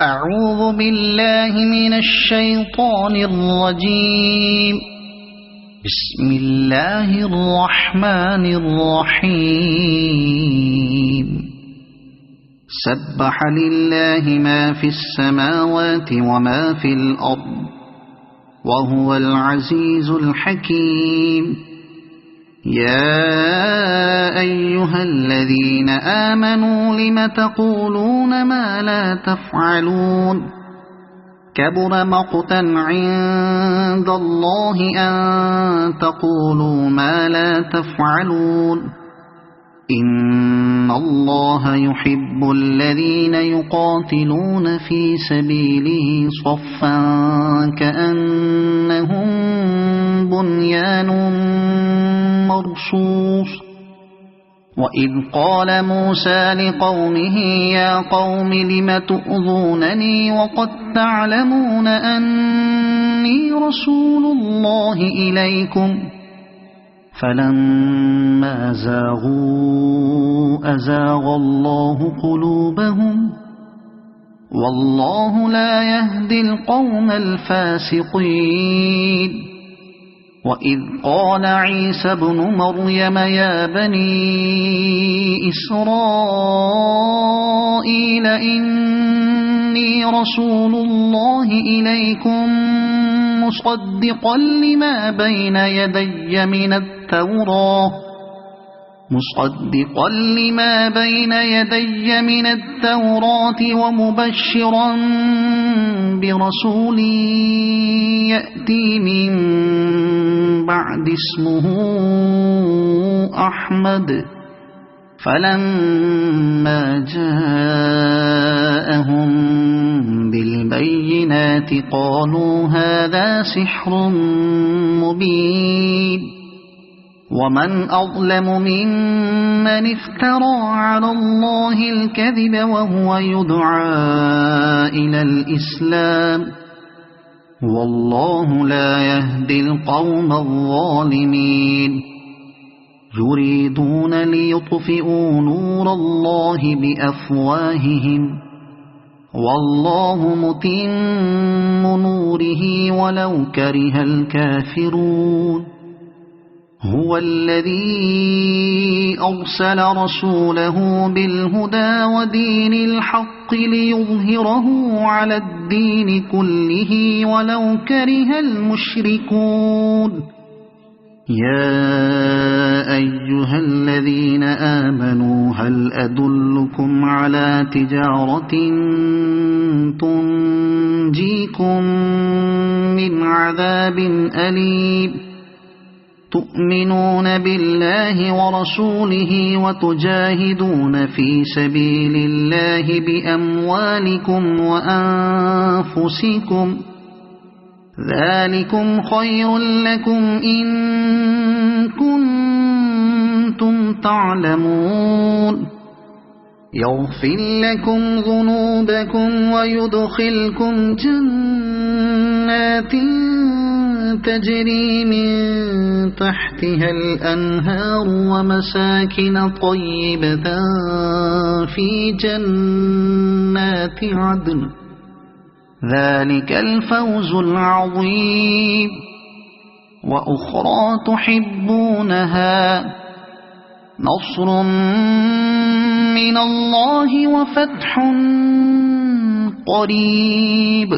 أعوذ بالله من الشيطان الرجيم. بسم الله الرحمن الرحيم. سبح لله ما في السماوات وما في الأرض وهو العزيز الحكيم. يا أيها الذين آمنوا لم تقولون ما لا تفعلون كبر مقتا عند الله أن تقولوا ما لا تفعلون. إن الله يحب الذين يقاتلون في سبيله صفا كأنهم بنيان مرصوص. وإذ قال موسى لقومه يا قوم لم تؤذونني وقد تعلمون أني رسول الله إليكم فلما زاغوا أزاغ الله قلوبهم والله لا يهدي القوم الفاسقين. وإذ قال عيسى ابن مريم يا بني إسرائيل إني رسول الله إليكم مصدقا لما بين يدي من التوراة ومبشرا برسول يأتي من بعد اسمه أحمد. فلما جاءهم بالبينات قالوا هذا سحر مبين. ومن أظلم ممن افترى على الله الكذب وهو يدعى إلى الإسلام والله لا يهدي القوم الظالمين. يريدون ليطفئوا نور الله بأفواههم والله متم نوره ولو كره الكافرون. هو الذي أرسل رسوله بالهدى ودين الحق ليظهره على الدين كله ولو كره المشركون. يا أيها الذين آمنوا هل أدلكم على تجارة تنجيكم من عذاب أليم تؤمنون بالله ورسوله وتجاهدون في سبيل الله بأموالكم وأنفسكم ذلكم خير لكم إن كنتم تعلمون. يغفر لكم ذنوبكم ويدخلكم جنات تجري من تحتها الأنهار ومساكن طيبة في جنات عدن ذلك الفوز العظيم. وأخرى تحبونها نصر من الله وفتح قريب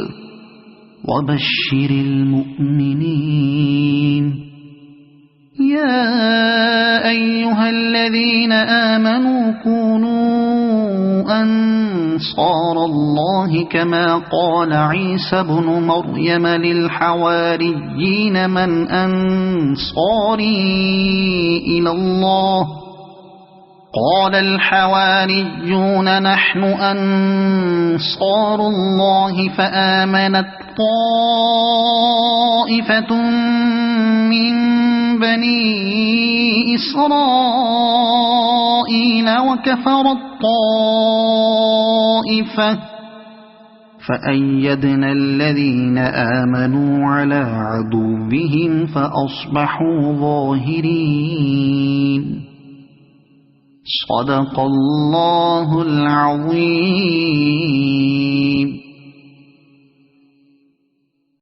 وبشر المؤمنين. يا أيها الذين آمنوا كونوا أنصار الله كما قال عيسى بن مريم للحواريين من أنصاري إلى الله قال الحواريون نحن أنصار الله فآمنت طائفة من بني إسرائيل وكفرت طائفة فأيدنا الذين آمنوا على عدوهم فأصبحوا ظاهرين. صدق الله العظيم.